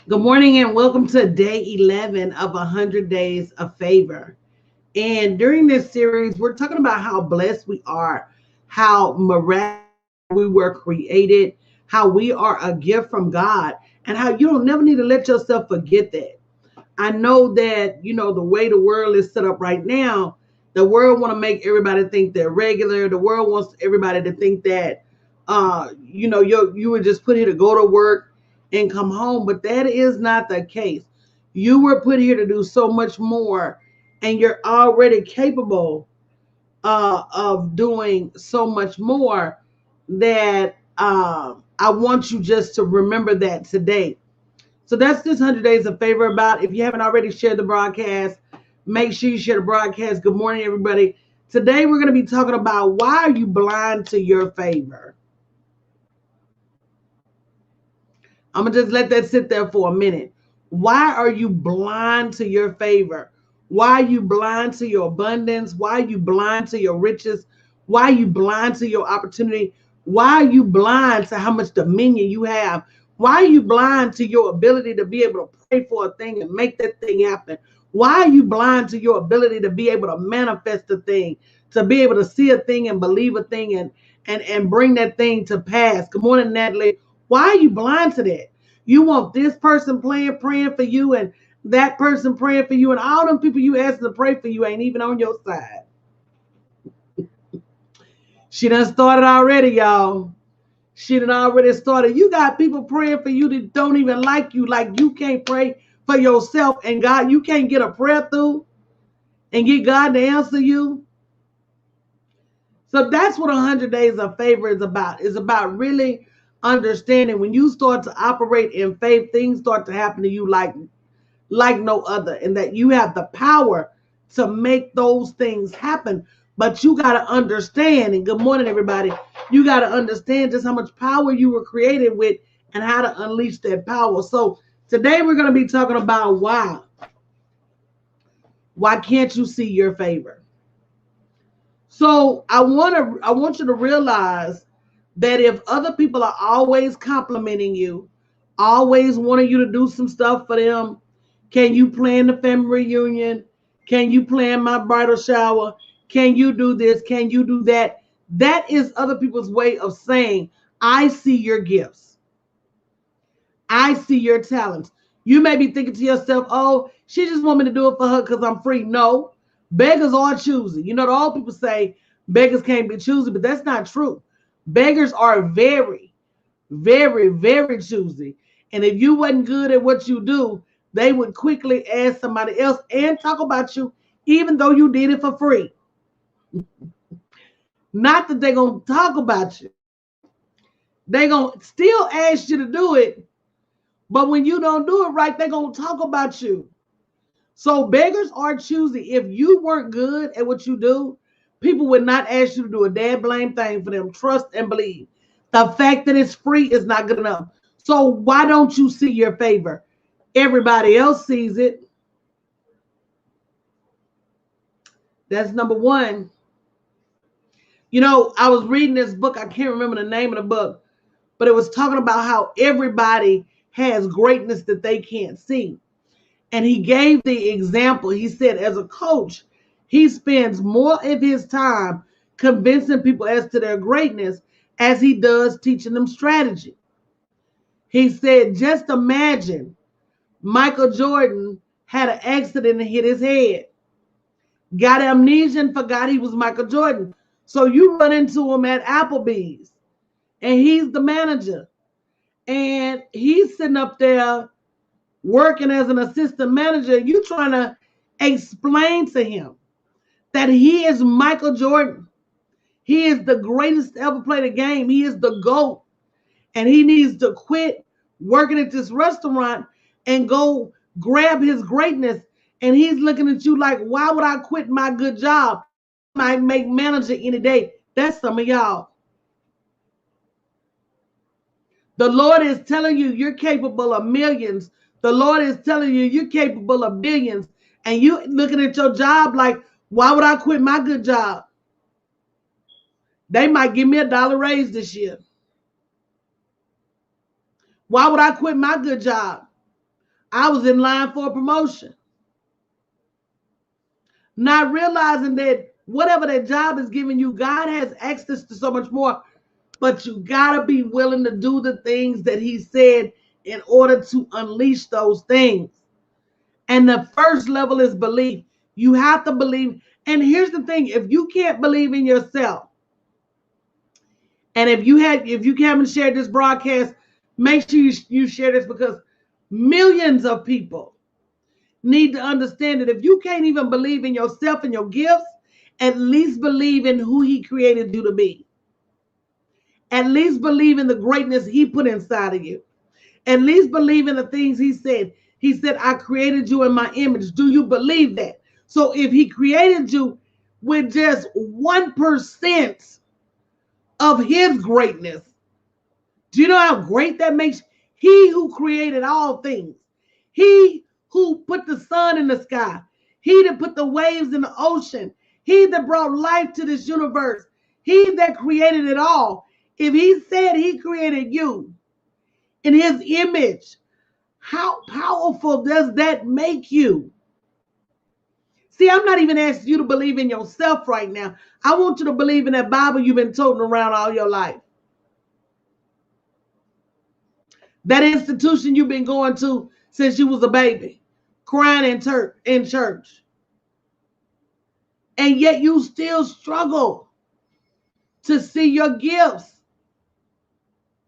Good morning and welcome to day 11 of 100 Days of Favor. And during this series, we're talking about how blessed we are, how miraculous we were created, how we are a gift from God, and how you don't never need to let yourself forget that. I know that, the way the world is set up right now, the world want to make everybody think they're regular. The world wants everybody to think that, you were just put here to go to work and come home. But that is not the case. You were put here to do so much more, and you're already capable of doing so much more that I want you just to remember that today. So that's this 100 Days of Favor about. If you haven't already shared the broadcast, make sure you share the broadcast. Good morning, everybody. Today we're going to be talking about why are you blind to your favor? I'm going to just let that sit there for a minute. Why are you blind to your favor? Why are you blind to your abundance? Why are you blind to your riches? Why are you blind to your opportunity? Why are you blind to how much dominion you have? Why are you blind to your ability to be able to pray for a thing and make that thing happen? Why are you blind to your ability to be able to manifest a thing, to be able to see a thing and believe a thing and bring that thing to pass? Good morning, Natalie. Why are you blind to that? You want this person praying for you and that person praying for you, and all them people you asked to pray for you ain't even on your side. She done started already, y'all. She done already started. You got people praying for you that don't even like you can't pray for yourself, and God, you can't get a prayer through and get God to answer you. So that's what 100 Days of Favor is about. It's about really understanding when you start to operate in faith, things start to happen to you like no other, and that you have the power to make those things happen. But you got to understand, and good morning, everybody. You got to understand just how much power you were created with and how to unleash that power. So today we're going to be talking about why. Why can't you see your favor? So I want you to realize that if other people are always complimenting you, always wanting you to do some stuff for them, can you plan the family reunion? Can you plan my bridal shower? Can you do this? Can you do that? That is other people's way of saying, I see your gifts. I see your talents. You may be thinking to yourself, oh, she just want me to do it for her because I'm free. No, beggars are choosy. You know, the old people say beggars can't be choosy, but that's not true. Beggars are very, very, very choosy. And if you wasn't good at what you do, they would quickly ask somebody else and talk about you, even though you did it for free. Not that they're going to talk about you. They're going to still ask you to do it, but when you don't do it right, they're going to talk about you. So beggars are choosy. If you weren't good at what you do, people would not ask you to do a damn blame thing for them. Trust and believe. The fact that it's free is not good enough. So why don't you see your favor? Everybody else sees it. That's number one. You know, I was reading this book. I can't remember the name of the book, but it was talking about how everybody has greatness that they can't see. And he gave the example. He said, as a coach, he spends more of his time convincing people as to their greatness as he does teaching them strategy. He said, just imagine Michael Jordan had an accident and hit his head, got amnesia and forgot he was Michael Jordan. So you run into him at Applebee's and he's the manager and he's sitting up there working as an assistant manager. You trying to explain to him that he is Michael Jordan. He is the greatest to ever play the game. He is the GOAT. And he needs to quit working at this restaurant and go grab his greatness. And he's looking at you like, why would I quit my good job? I might make manager any day. That's some of y'all. The Lord is telling you you're capable of millions. The Lord is telling you you're capable of billions. And you looking at your job like, why would I quit my good job? They might give me $1 raise this year. Why would I quit my good job? I was in line for a promotion, not realizing that whatever that job is giving you, God has access to so much more, but you gotta be willing to do the things that he said in order to unleash those things. And the first level is belief. You have to believe. And here's the thing, if you can't believe in yourself, and if you haven't shared this broadcast, make sure you share this, because millions of people need to understand that if you can't even believe in yourself and your gifts, at least believe in who he created you to be. At least believe in the greatness he put inside of you. At least believe in the things he said. He said, I created you in my image. Do you believe that? So if he created you with just 1% of his greatness, do you know how great that makes? He who created all things, he who put the sun in the sky, he that put the waves in the ocean, he that brought life to this universe, he that created it all. If he said he created you in his image, how powerful does that make you? See, I'm not even asking you to believe in yourself right now. I want you to believe in that Bible you've been toting around all your life. That institution you've been going to since you was a baby, crying in church. And yet you still struggle to see your gifts.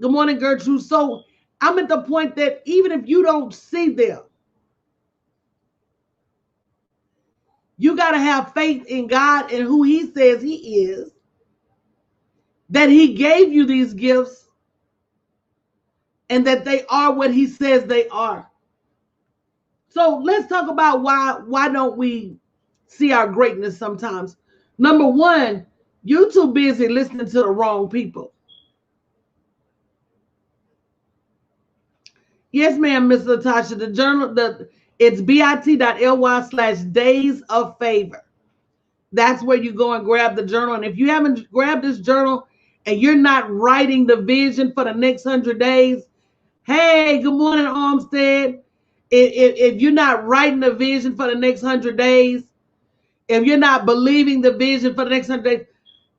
Good morning, Gertrude. So I'm at the point that even if you don't see them, you got to have faith in God and who he says he is, that he gave you these gifts, and that they are what he says they are. So let's talk about why don't we see our greatness sometimes. Number one, you're too busy listening to the wrong people. Yes, ma'am, Miss Latasha. The journal, it's bit.ly/days of favor. That's where you go and grab the journal. And if you haven't grabbed this journal and you're not writing the vision for the next 100 days, hey, good morning, Armstead. If you're not writing the vision for the next 100 days, if you're not believing the vision for the next 100 days,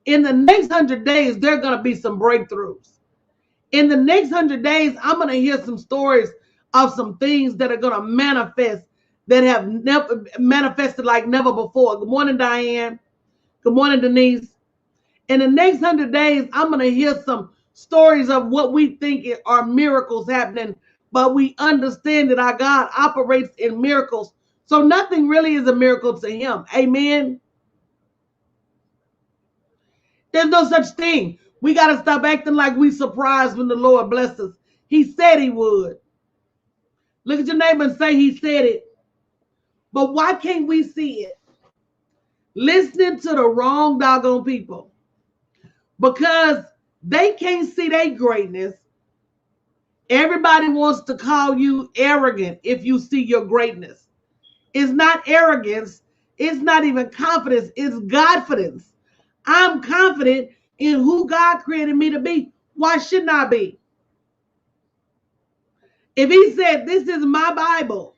in the next 100 days, there are going to be some breakthroughs. In the next 100 days, I'm going to hear some stories of some things that are going to manifest that have never manifested like never before. Good morning, Diane. Good morning, Denise. In the next 100 days, I'm going to hear some stories of what we think are miracles happening, but we understand that our God operates in miracles. So nothing really is a miracle to him. Amen. There's no such thing. We got to stop acting like we surprised when the Lord blessed us. He said he would. Look at your neighbor and say he said it. But why can't we see it? Listening to the wrong doggone people. Because they can't see their greatness. Everybody wants to call you arrogant if you see your greatness. It's not arrogance. It's not even confidence. It's Godfidence. I'm confident in who God created me to be. Why shouldn't I be? If he said, this is my Bible,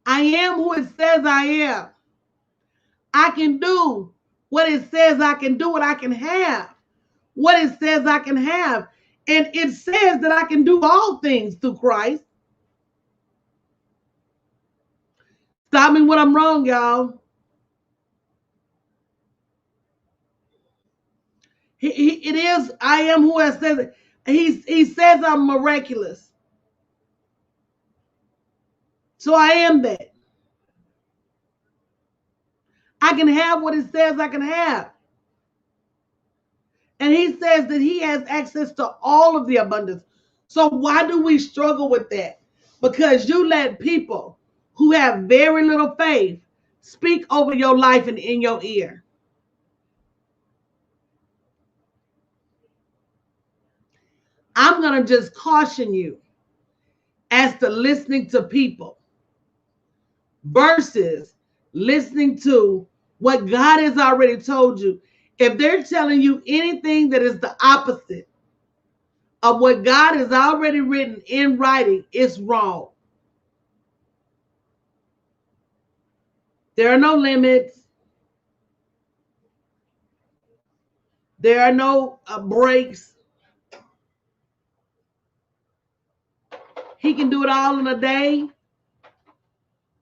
I am who it says I am. I can do what it says I can do, what I can have, what it says I can have. And it says that I can do all things through Christ. Stop me when I'm wrong, y'all. It is, I am who it says. He says I'm miraculous. So I am that. I can have what it says I can have. And he says that he has access to all of the abundance. So why do we struggle with that? Because you let people who have very little faith speak over your life and in your ear. I'm going to just caution you as to listening to people versus listening to what God has already told you. If they're telling you anything that is the opposite of what God has already written in writing is wrong. There are no limits. There are no breaks. He can do it all in a day,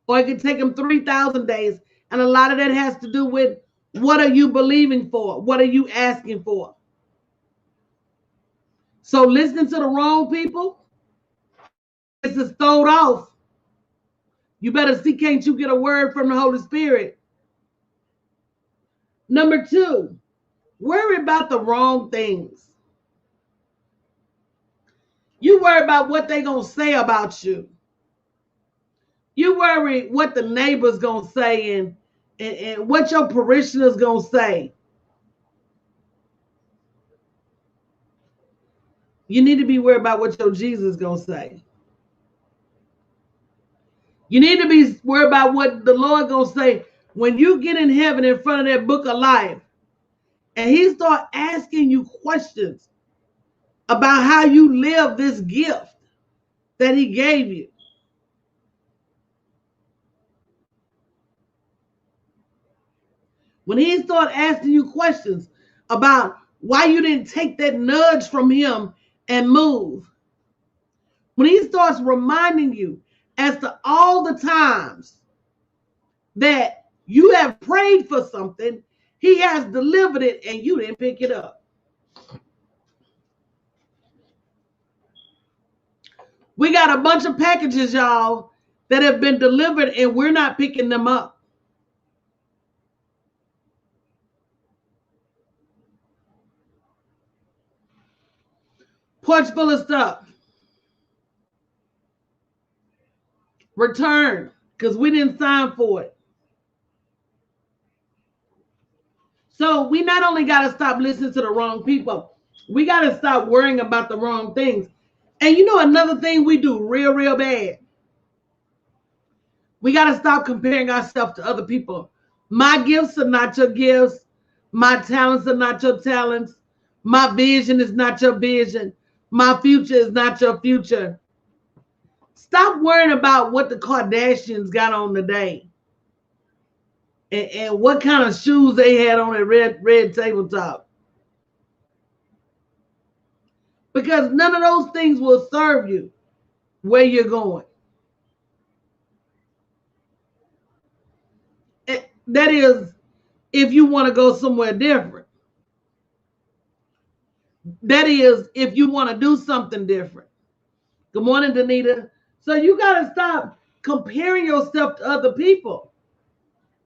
or it can take him 3,000 days. And a lot of that has to do with, what are you believing for? What are you asking for? So listening to the wrong people, this is thrown off. You better see, can't you get a word from the Holy Spirit? Number 2, worry about the wrong things. You worry about what they're going to say about you. You worry what the neighbor's going to say and what your parishioners going to say. You need to be worried about what your Jesus is going to say. You need to be worried about what the Lord going to say when you get in heaven in front of that book of life and he start asking you questions about how you live this gift that he gave you. When he start asking you questions about why you didn't take that nudge from him and move. When he starts reminding you as to all the times that you have prayed for something, he has delivered it and you didn't pick it up. We got a bunch of packages, y'all, that have been delivered and we're not picking them up. Porch full of stuff. Return, because we didn't sign for it. So we not only got to stop listening to the wrong people, we got to stop worrying about the wrong things. And you know another thing we do real, real bad? We got to stop comparing ourselves to other people. My gifts are not your gifts. My talents are not your talents. My vision is not your vision. My future is not your future. Stop worrying about what the Kardashians got on today. And what kind of shoes they had on at red tabletop. Because none of those things will serve you where you're going. That is, if you want to go somewhere different. That is, if you want to do something different. Good morning, Danita. So you got to stop comparing yourself to other people.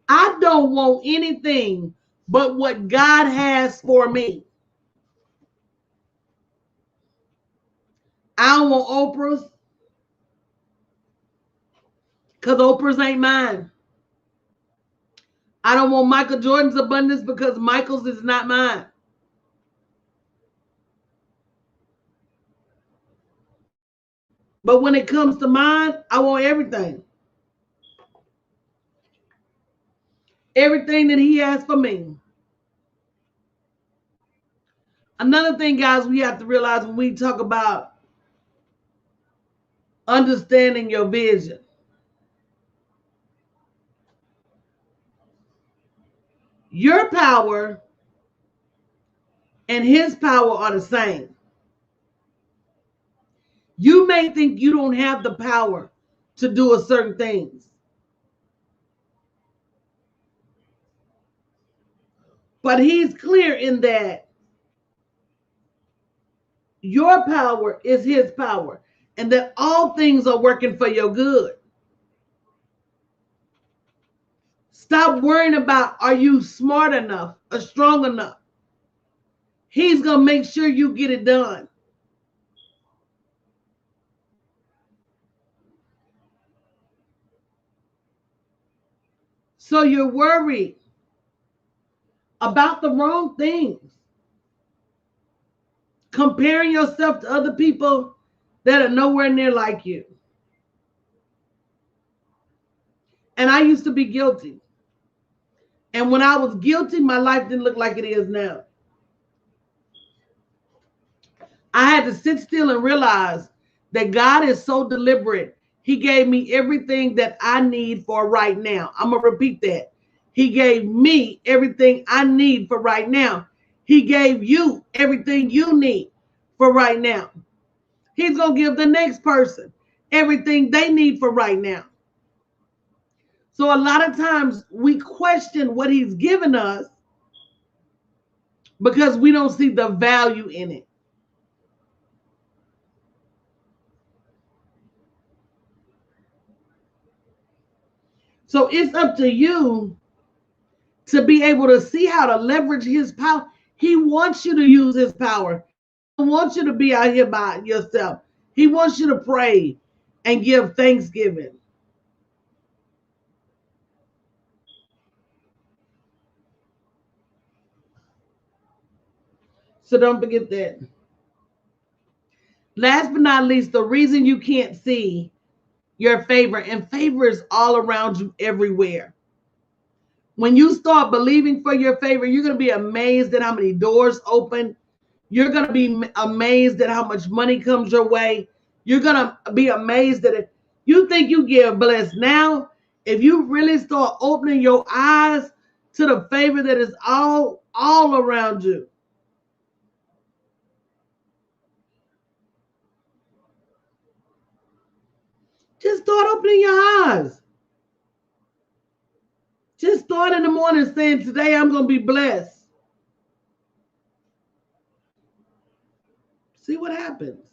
I don't want anything but what God has for me. I don't want Oprah's, because Oprah's ain't mine. I don't want Michael Jordan's abundance because Michael's is not mine. But when it comes to mine, I want everything. Everything that he has for me. Another thing, guys, we have to realize when we talk about understanding your vision. Your power and his power are the same. You may think you don't have the power to do a certain things. But he's clear in that your power is his power and that all things are working for your good. Stop worrying about, are you smart enough or strong enough? He's going to make sure you get it done. So you're worried about the wrong things. Comparing yourself to other people that are nowhere near like you. And I used to be guilty. And when I was guilty, my life didn't look like it is now. I had to sit still and realize that God is so deliberate. He gave me everything that I need for right now. I'm going to repeat that. He gave me everything I need for right now. He gave you everything you need for right now. He's going to give the next person everything they need for right now. So a lot of times we question what he's given us because we don't see the value in it. So it's up to you to be able to see how to leverage his power. He wants you to use his power. He wants you to be out here by yourself. He wants you to pray and give thanksgiving. So don't forget that. Last but not least, the reason you can't see your favor, and favor is all around you everywhere. When you start believing for your favor, you're going to be amazed at how many doors open. You're going to be amazed at how much money comes your way. You're going to be amazed that if you think you get blessed now, if you really start opening your eyes to the favor that is all around you. Just start opening your eyes. Just start in the morning saying, today I'm going to be blessed. See what happens.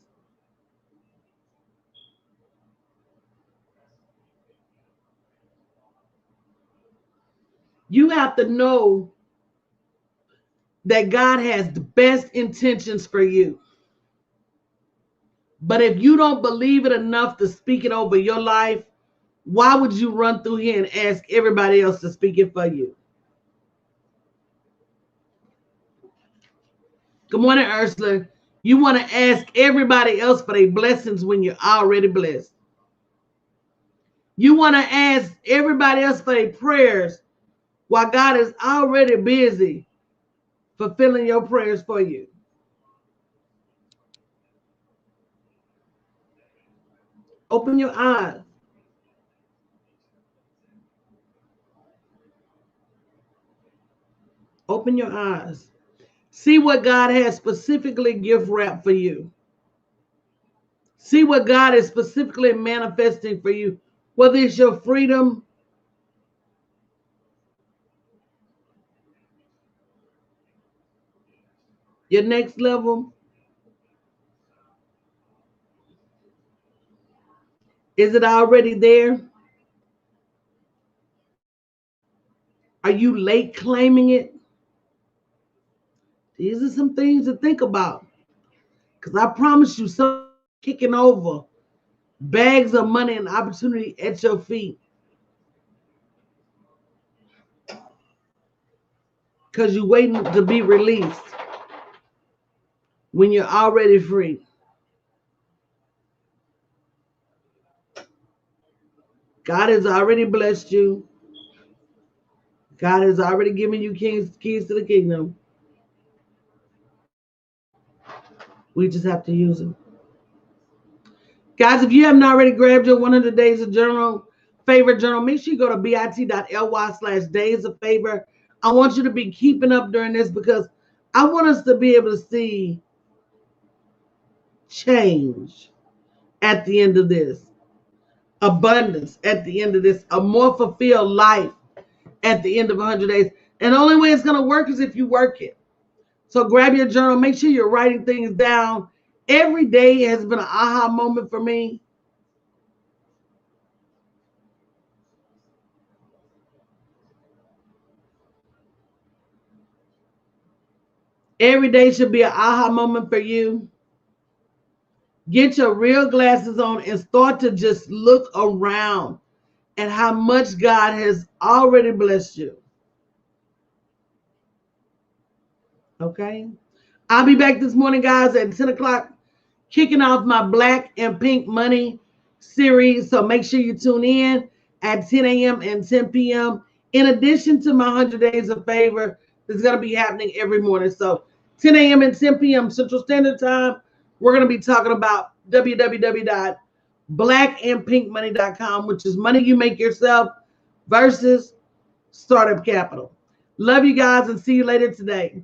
You have to know that God has the best intentions for you. But if you don't believe it enough to speak it over your life, why would you run through here and ask everybody else to speak it for you? Good morning, Ursula. You want to ask everybody else for their blessings when you're already blessed. You want to ask everybody else for their prayers while God is already busy fulfilling your prayers for you. Open your eyes. Open your eyes. See what God has specifically gift wrapped for you. See what God is specifically manifesting for you, whether it's your freedom, your next level. Is it already there? Are you late claiming it? These are some things to think about. Because I promise you, some kicking over bags of money and opportunity at your feet. Because you're waiting to be released when you're already free. God has already blessed you. God has already given you keys to the kingdom. We just have to use them. Guys, if you haven't already grabbed your 100 Days of Journal, favorite journal, make sure you go to bit.ly/days of favor. I want you to be keeping up during this because I want us to be able to see change at the end of this, abundance at the end of this, a more fulfilled life at the end of 100 days. And the only way it's going to work is if you work it. So grab your journal. Make sure you're writing things down. Every day has been an aha moment for me. Every day should be an aha moment for you. Get your real glasses on and start to just look around at how much God has already blessed you. Okay? I'll be back this morning, guys, at 10 o'clock, kicking off my Black and Pink Money series. So make sure you tune in at 10 a.m. and 10 p.m. In addition to my 100 Days of Favor, that's going to be happening every morning. So 10 a.m. and 10 p.m. Central Standard Time, we're going to be talking about www.blackandpinkmoney.com, which is money you make yourself versus startup capital. Love you guys and see you later today.